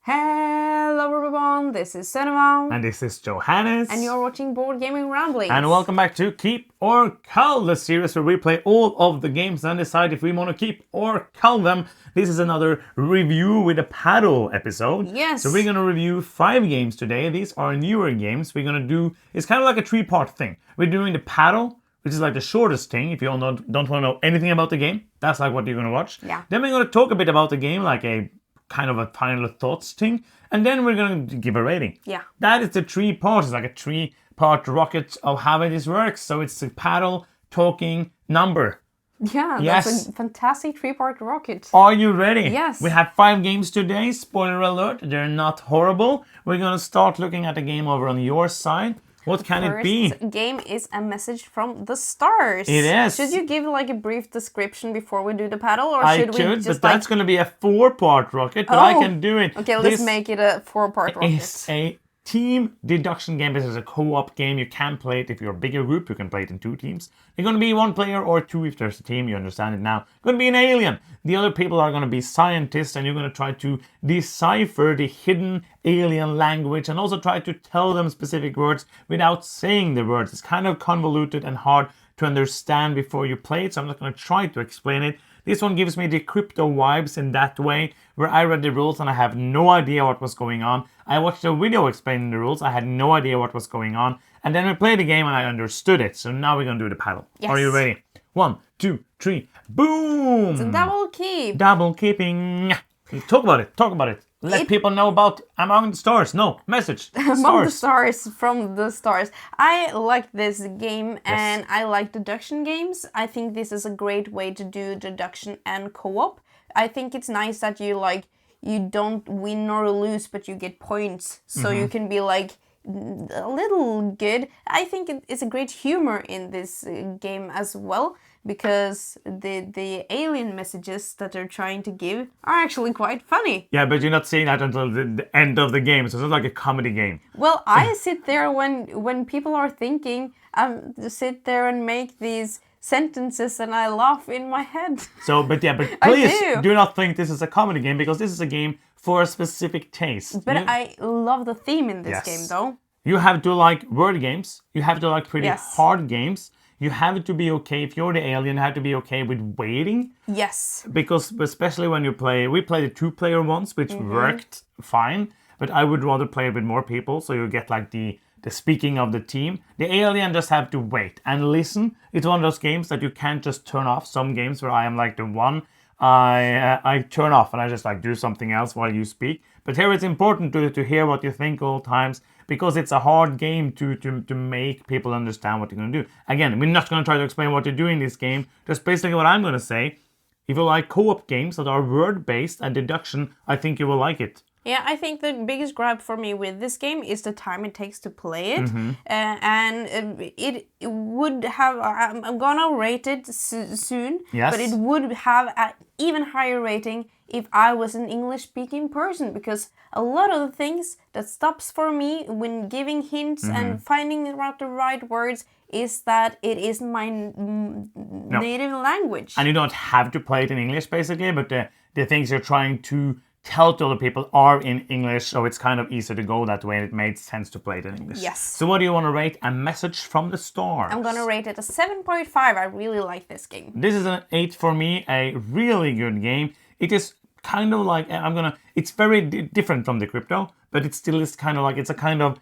Hello everyone, this is Senema. And this is Johannes. And you're watching Board Gaming Ramblings. And welcome back to Keep or Cull, the series where we play all of the games and decide if we want to keep or cull them. This is another review with a paddle episode. Yes. So we're going to review 5 games today. These are newer games. We're going to do, it's kind of like a 3-part thing. We're doing the paddle, which is like the shortest thing. If you don't want to know anything about the game, that's like what you're going to watch. Yeah. Then we're going to talk a bit about the game, like a kind of a final thoughts thing, and then we're going to give a rating. Yeah. That is the 3 parts. It's like a 3-part rocket of how this works. So it's a paddle, talking, number. Yeah, Yes. That's a fantastic 3-part rocket. Are you ready? Yes. We have 5 games today. Spoiler alert, they're not horrible. We're going to start looking at the game over on your side. What can it be? First game is a message from the stars. It is. Should you give like a brief description before we do the paddle, or I should we could, just but that's going to be a 4-part rocket, but I can do it. Okay, let's make it a 4-part rocket. It's a team deduction game. This is a co-op game. You can play it if you're a bigger group. You can play it in 2 teams. You're going to be 1 player or 2 if there's a team. You understand it now. Going to be an alien. The other people are going to be scientists, and you're going to try to decipher the hidden alien language and also try to tell them specific words without saying the words. It's kind of convoluted and hard to understand before you play it, so I'm not going to try to explain it. This one gives me the crypto vibes in that way, where I read the rules and I have no idea what was going on. I watched a video explaining the rules, I had no idea what was going on, and then we played the game and I understood it. So now we're going to do the paddle. Yes. Are you ready? 1, 2, 3, boom! It's a double keep. Double keeping. Talk about it. Let people know about Among the Stars. No, message. Among the Stars, from the stars. I like this game and I like deduction games. I think this is a great way to do deduction and co-op. I think it's nice that you don't win or lose, but you get points. So you can be like a little good. I think it's a great humor in this game as well, because the alien messages that they're trying to give are actually quite funny. Yeah, but you're not seeing that until the end of the game, so it's not like a comedy game. Well, I sit there when people are thinking, sit there and make these sentences and I laugh in my head. So, but please do not think this is a comedy game, because this is a game for a specific taste. But I love the theme in this game, though. You have to like word games. You have to like pretty hard games. You have to be okay, if you're the alien, you have to be okay with waiting. Yes. Because especially when you play, we played a 2-player once, which worked fine, but I would rather play it with more people, so you get like the speaking of the team. The alien just have to wait and listen. It's one of those games that you can't just turn off. Some games where I am like the one, I turn off and I just like do something else while you speak. But here it's important to hear what you think all times, because it's a hard game to make people understand what you're going to do. Again, we're not going to try to explain what you do in this game. Just basically what I'm going to say. If you like co-op games that are word-based and deduction, I think you will like it. Yeah, I think the biggest gripe for me with this game is the time it takes to play it. And it would have, I'm gonna rate it soon, but it would have an even higher rating if I was an English-speaking person, because a lot of the things that stops for me when giving hints and finding out the right words is that it is my native language. And you don't have to play it in English, basically, but the things you're trying to tell to other people are in English, so it's kind of easy to go that way, and it made sense to play it in English. Yes. So what do you want to rate? A message from the stars. I'm gonna rate it a 7.5. I really like this game. This is an 8 for me, a really good game. It is kind of like, it's very different from the crypto, but it still is kind of like, it's a kind of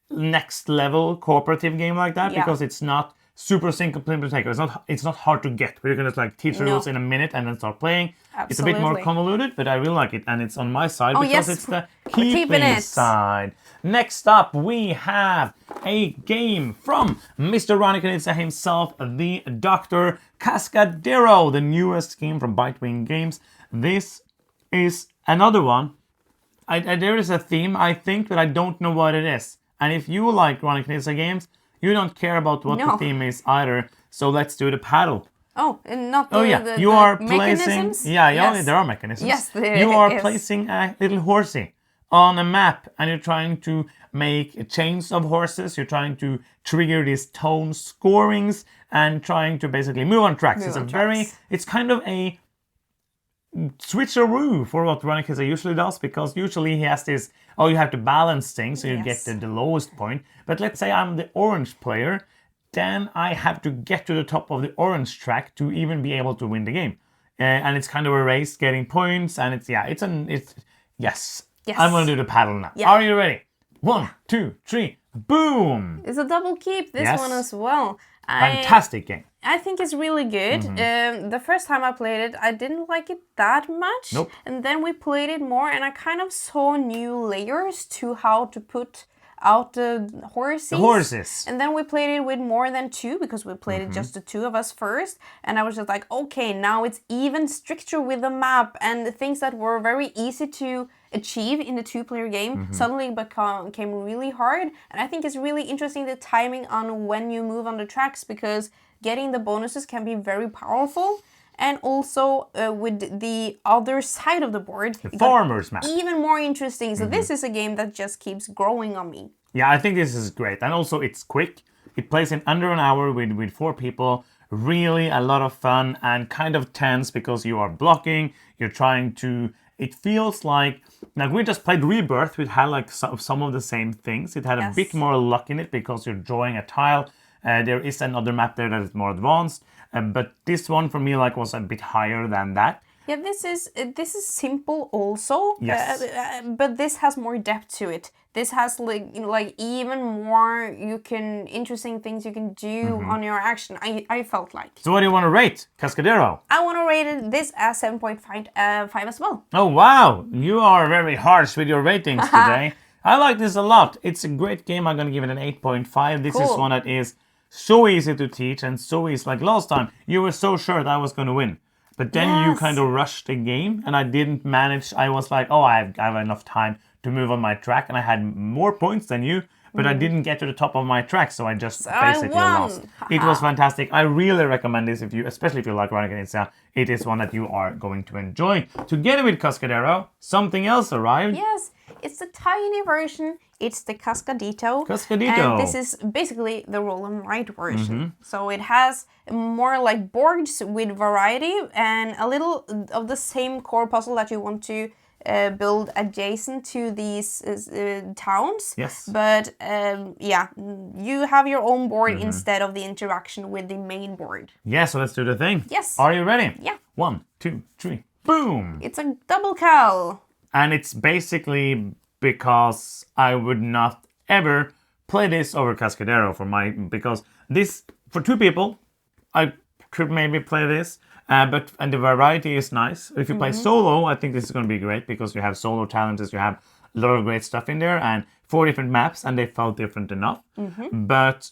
next level cooperative game like that, because it's not super simple to take. It's not hard to get. We're gonna like teach the rules in a minute and then start playing. Absolutely. It's a bit more convoluted, but I really like it, and it's on my side because it's the keeping side. Next up, we have a game from Mr. Knizia himself, the Dr. Cascadero, the newest game from Bitewing Games. This is another one. There is a theme, I think, but I don't know what it is. And if you like Knizia games, you don't care about what the theme is either. So let's do the paddle. Oh, and not the, you are mechanisms? placing. Yeah, there are mechanisms. Yes, you are placing a little horsey on a map, and you're trying to make chains of horses. You're trying to trigger these tone scorings and trying to basically move on tracks. It's kind of a switcheroo for what Knizia usually does, because usually he has this, oh, you have to balance things so you get the lowest point. But let's say I'm the orange player, then I have to get to the top of the orange track to even be able to win the game. And it's kind of a race getting points, and yes. I'm going to do the paddle now. Yeah. Are you ready? 1, 2, 3, boom! It's a double keep, this one as well. Fantastic game. I think it's really good. The first time I played it, I didn't like it that much. Nope. And then we played it more, and I kind of saw new layers to how to put out the horses. The horses. And then we played it with more than 2, because we played it just the 2 of us first. And I was just like, okay, now it's even stricter with the map, and the things that were very easy to achieve in the 2-player game suddenly became really hard. And I think it's really interesting the timing on when you move on the tracks, because getting the bonuses can be very powerful. And also with the other side of the board, the farmers map, even more interesting. So this is a game that just keeps growing on me. Yeah, I think this is great, and also it's quick. It plays in under an hour with 4 people. Really a lot of fun and kind of tense, because you are blocking. You're trying to. It feels like we just played Rebirth, which had like some of the same things. It had a bit more luck in it because you're drawing a tile. There is another map there that is more advanced. But this one for me was a bit higher than that. Yeah, this is simple also. Yes. But this has more depth to it. This has like even more interesting things you can do on your action. I felt like. So what do you want to rate Cascadero? I want to rate this as 7.5 as well. Oh wow, you are very harsh with your ratings today. I like this a lot. It's a great game. I'm gonna give it an 8.5. This is one that is so easy to teach and so easy. Like last time, you were so sure that I was going to win. But then you kind of rushed the game and I didn't manage. I was like, oh, I have enough time to move on my track, and I had more points than you, but I didn't get to the top of my track, so I just basically lost. It was fantastic. I really recommend this especially if you like running Knizia. It is one that you are going to enjoy. Together with Cascadero, something else arrived. Yes, it's the tiny version. It's the Cascadito. Cascadito. And this is basically the roll and write version. So it has more like boards with variety and a little of the same core puzzle that you want to build adjacent to these towns. Yes. But you have your own board instead of the interaction with the main board. Yeah, so let's do the thing. Yes. Are you ready? Yeah. 1, 2, 3, boom! It's a double Cull. And it's basically because I would not ever play this over Cascadero because this, for 2 people, I could maybe play this. And the variety is nice. If you play solo, I think this is going to be great because you have solo challenges, you have a lot of great stuff in there, and 4 different maps, and they felt different enough. But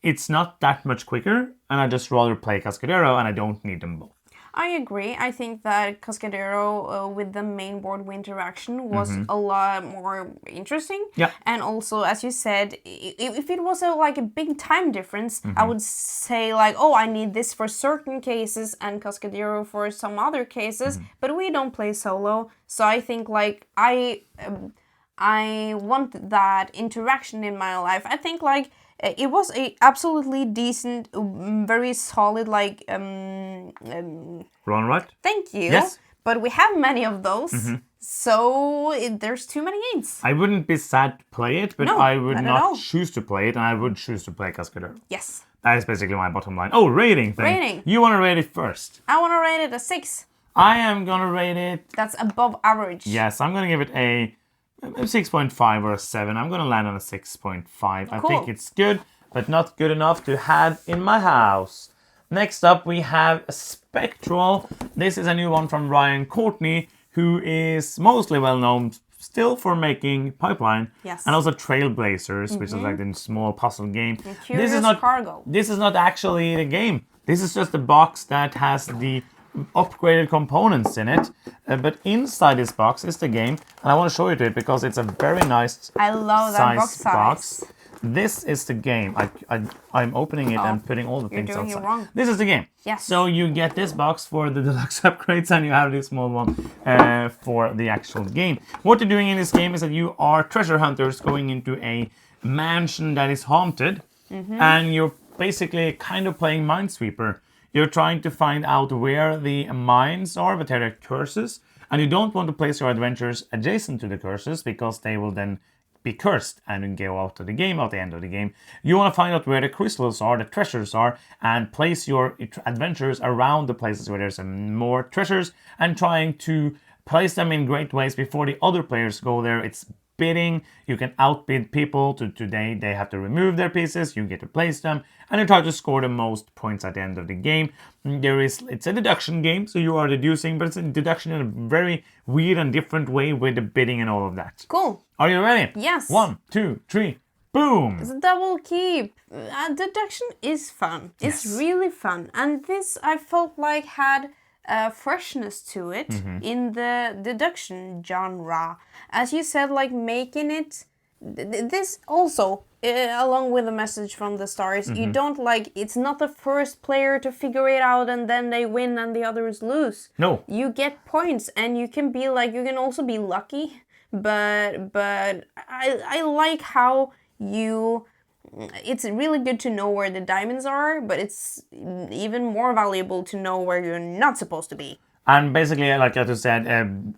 it's not that much quicker, and I just rather play Cascadero, and I don't need them both. I agree. I think that Cascadero with the main board interaction was a lot more interesting. Yeah. And also, as you said, if it was a big time difference, I would say like, oh, I need this for certain cases and Cascadero for some other cases. But we don't play solo, so I think like I want that interaction in my life. I think like. It was a absolutely decent, very solid, Run right? Thank you. Yes. But we have many of those, so there's too many games. I wouldn't be sad to play it, but No, I would not choose to play it, and I would choose to play Cascadero. Yes. That is basically my bottom line. Oh, rating thing. Rating. You want to rate it first? I want to rate it a 6. I am going to rate it... That's above average. Yes, I'm going to give it a 6.5 or a 7. I'm going to land on a 6.5. I think it's good, but not good enough to have in my house. Next up, we have Spectral. This is a new one from Ryan Courtney, who is mostly well known still for making Pipeline. Yes. And also Trailblazers, which is like the small puzzle game. This is not actually the game. This is just a box that has the upgraded components in it, but inside this box is the game, and I want to show you it because it's a very nice I love that box size. This is the game. I'm opening it and putting all the things doing outside. it wrong. This is the game. Yes. So you get this box for the deluxe upgrades, and you have this small one for the actual game. What you're doing in this game is that you are treasure hunters going into a mansion that is haunted, and you're basically kind of playing Minesweeper. You're trying to find out where the mines are, but they're curses. And you don't want to place your adventurers adjacent to the curses because they will then be cursed and go out of the game at the end of the game. You want to find out where the crystals are, the treasures are, and place your adventurers around the places where there's more treasures and trying to place them in great ways before the other players go there. It's bidding. You can outbid people. Today they have to remove their pieces. You get to place them, and you try to score the most points at the end of the game. It's a deduction game, so you are deducing, but it's a deduction in a very weird and different way with the bidding and all of that. Cool. Are you ready? Yes. 1, 2, 3, boom! It's a double keep. Deduction is fun. It's really fun, and this I felt like had freshness to it in the deduction genre. As you said, like making it this also along with a message from the stars. You don't like, it's not the first player to figure it out and then they win and the others lose. No. You get points, and you can be like, you can also be lucky, but I like how you, it's really good to know where the diamonds are, but it's even more valuable to know where you're not supposed to be. And basically, like I just said,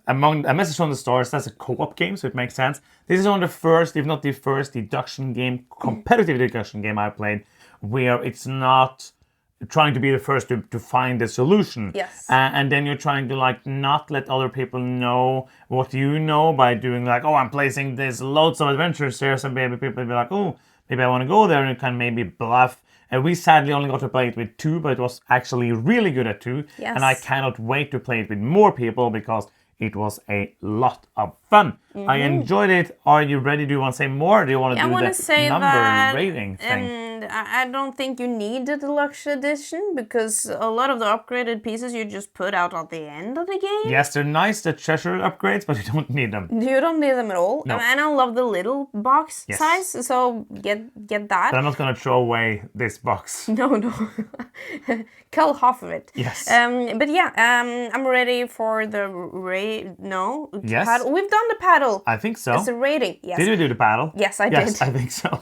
among a message from the stars, that's a co-op game, so it makes sense. This is one of the first, if not the first, deduction game, competitive deduction game I played, where it's not trying to be the first to find the solution. Yes. And then you're trying to like not let other people know what you know by doing like, oh, I'm placing this loads of adventures there, so maybe people will be like, oh, maybe I want to go there, and you can maybe bluff. And we sadly only got to play it with 2, but it was actually really good at 2. Yes. And I cannot wait to play it with more people because it was a lot of fun. I enjoyed it. Are you ready? Do you want to say more? Do you want to do the number rating thing? I don't think you need the deluxe edition because a lot of the upgraded pieces you just put out at the end of the game. Yes, they're nice, the treasure upgrades, but you don't need them. You don't need them at all. No. And I love the little box size, so get that. But I'm not going to throw away this box. No. Cull half of it. Yes. But yeah, I'm ready for the Yes. paddle. We've done the paddle. I think so. It's a rating. Yes. Did we do the paddle? Yes, I Yes, did. I think so.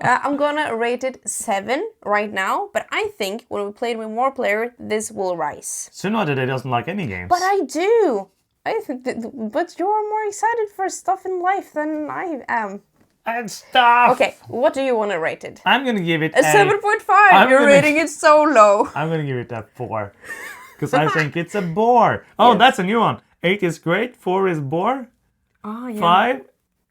I'm gonna rate it 7 right now, but I think when we play with more players, this will rise. Suno today doesn't like any games. But I do. I think but you're more excited for stuff in life than I am. And stuff! Okay, what do you want to rate it? I'm going to give it A 7.5. You're rating it so low. I'm going to give it a 4. Because I think it's a bore. Oh, Yes. That's a new one. 8 is great. 4 is bore. Oh, yeah. 5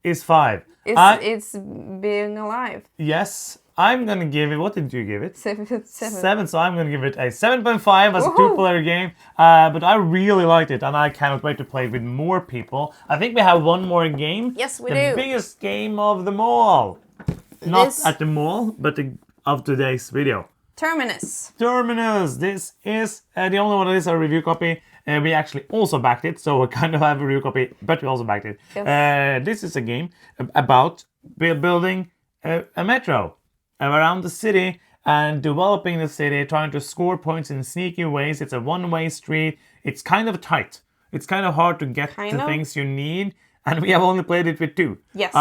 is 5. It's being alive. Yes. I'm going to give it... What did you give it? 7. 7. So I'm going to give it a 7.5 as a Woohoo. 2-player game. But I really liked it. And I cannot wait to play with more people. I think we have one more game. Yes, we the do. biggest game of them all. Not This- at the mall, but of today's video. Terminus. Terminus. This is the only one that is a review copy. We actually also backed it, so we kind of have a review copy, but we also backed it. Yes. This is a game about building a metro around the city and developing the city, trying to score points in sneaky ways. It's a one-way street. It's kind of tight. It's kind of hard to get the things you need. And we have only played it with 2. Yes.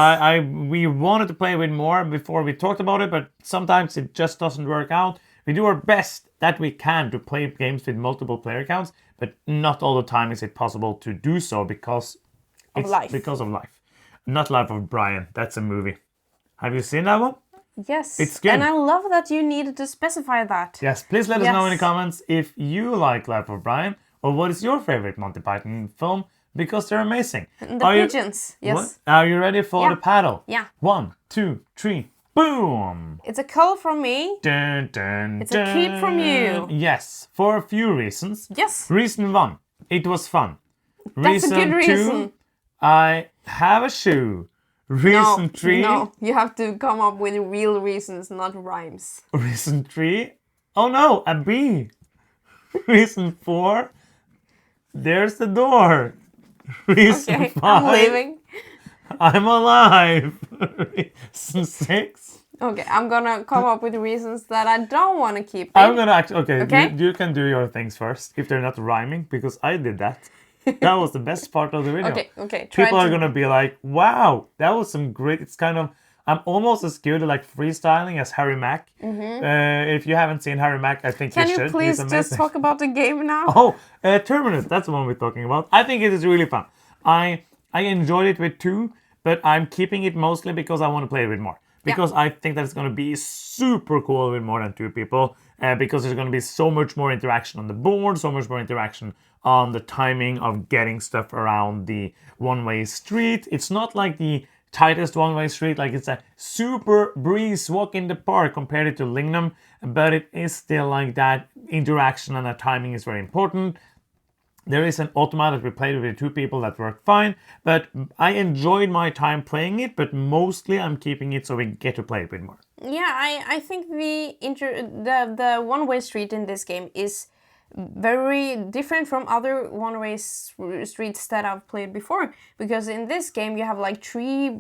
We wanted to play with more before we talked about it, but sometimes it just doesn't work out. We do our best that we can to play games with multiple player counts, but not all the time is it possible to do so because Of life. Because of life. Not Life of Brian. That's a movie. Have you seen that one? Yes. It's good. And I love that you needed to specify that. Yes. Please let us know in the Yes. comments if you like Life of Brian or what is your favorite Monty Python film because they're amazing. The Are you- pigeons. Yes. What? Are you ready for Yeah. the paddle? Yeah. 1, 2, 3, boom! It's a call from me. Dun, dun, It's a keep from you. Yes, for a few reasons. Yes. Reason 1, it was fun. That's a good reason. 2, I have a shoe. Reason 3, No, you have to come up with real reasons, not rhymes. Reason 3, oh no, a bee. Reason 4, there's the door. Reason Okay, 5, I'm leaving. I'm alive. Reason 6, Okay, I'm gonna come up with reasons that I don't want to keep. I'm gonna actually... Okay, Okay. You can do your things first, if they're not rhyming, because I did that. That was the best part of the video. Okay, try People are to- gonna be like, wow, that was some great... It's kind of... I'm almost as good at like freestyling as Harry Mack. If you haven't seen Harry Mack, I think Can you you should. please He's just amazing. talk about the game now? Oh, Terminus, that's the one we're talking about. I think it is really fun. I enjoyed it with 2, but I'm keeping it mostly because I want to play it with more. Because I think that it's going to be super cool with more than 2 people. Because there's going to be so much more interaction on the board, so much more interaction on the timing of getting stuff around the one-way street. It's not like the tightest one-way street, like it's a super breeze walk in the park compared it to Lignum, but it is still like that interaction and that timing is very important. There is an automat that we played with 2 people that worked fine, but I enjoyed my time playing it, but mostly I'm keeping it so we get to play it a bit more. Yeah, I think the one-way street in this game is very different from other one-way streets that I've played before, because in this game you have like 3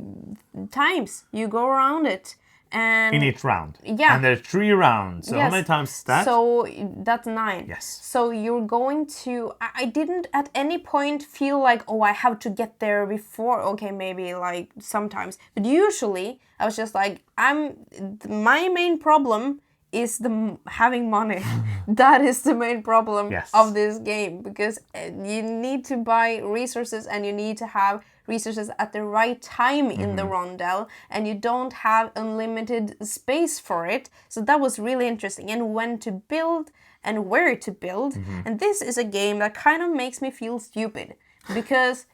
times you go around it. And in each round. Yeah. And there are 3 rounds. So how many times is that? So that's 9. Yes. So you're going to... I didn't at any point feel like, oh, I have to get there before. Okay, maybe like sometimes. But usually I was just like, my main problem is having money. That is the main problem of this game. Because you need to buy resources and you need to have resources at the right time in the rondel, and you don't have unlimited space for it. So that was really interesting, and when to build and where to build. And this is a game that kind of makes me feel stupid because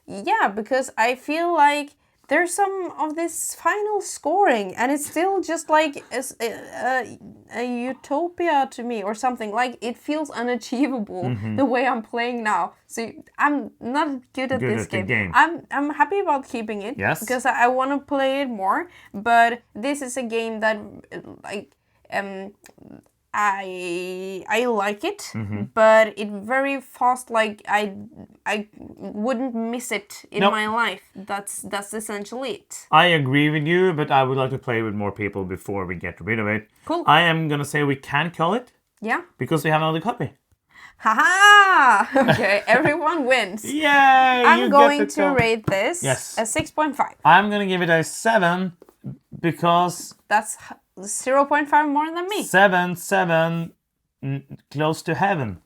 I feel like there's some of this final scoring and it's still just like a utopia to me or something. Like it feels unachievable the way I'm playing now. So I'm not good at this game. I'm happy about keeping it because I want to play it more. But this is a game that like I like it, but it very fast. Like I wouldn't miss it in my life. That's essentially it. I agree with you, but I would like to play with more people before we get rid of it. Cool. I am gonna say we can cull it. Yeah. Because we have another copy. Haha! Okay, everyone wins. Yay! I'm going to rate this a 6.5. I'm gonna give it a 7 because that's 0.5 more than me. 7, close to heaven.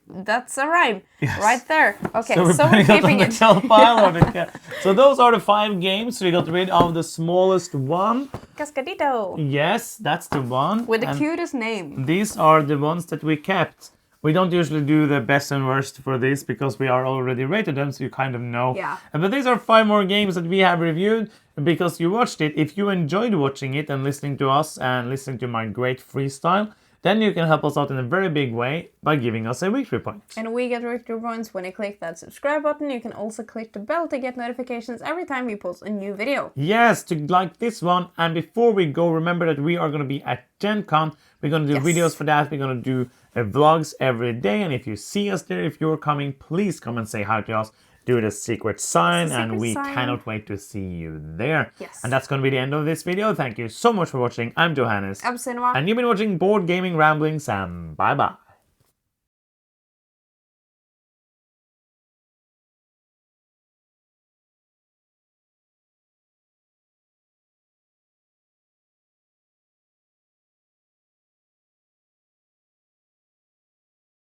That's a rhyme. Right there. Okay, so we're keeping it. So those are the 5 games. We got rid of the smallest one. Cascadito. Yes, that's the one. With the cutest name. These are the ones that we kept. We don't usually do the best and worst for this because we are already rated them, so you kind of know. Yeah. But these are 5 more games that we have reviewed because you watched it. If you enjoyed watching it and listening to us and listening to my great freestyle, then you can help us out in a very big way by giving us a victory point. And we get victory points when you click that subscribe button. You can also click the bell to get notifications every time we post a new video. Yes, to like this one. And before we go, remember that we are going to be at Gen Con. We're going to do videos for that. We're going to do vlogs every day. And if you see us there, if you're coming, please come and say hi to us. Do the secret sign, and we cannot wait to see you there. Yes. And that's going to be the end of this video. Thank you so much for watching. I'm Johannes. I'm Cinema. And you've been watching Board Gaming Ramblings, and bye-bye.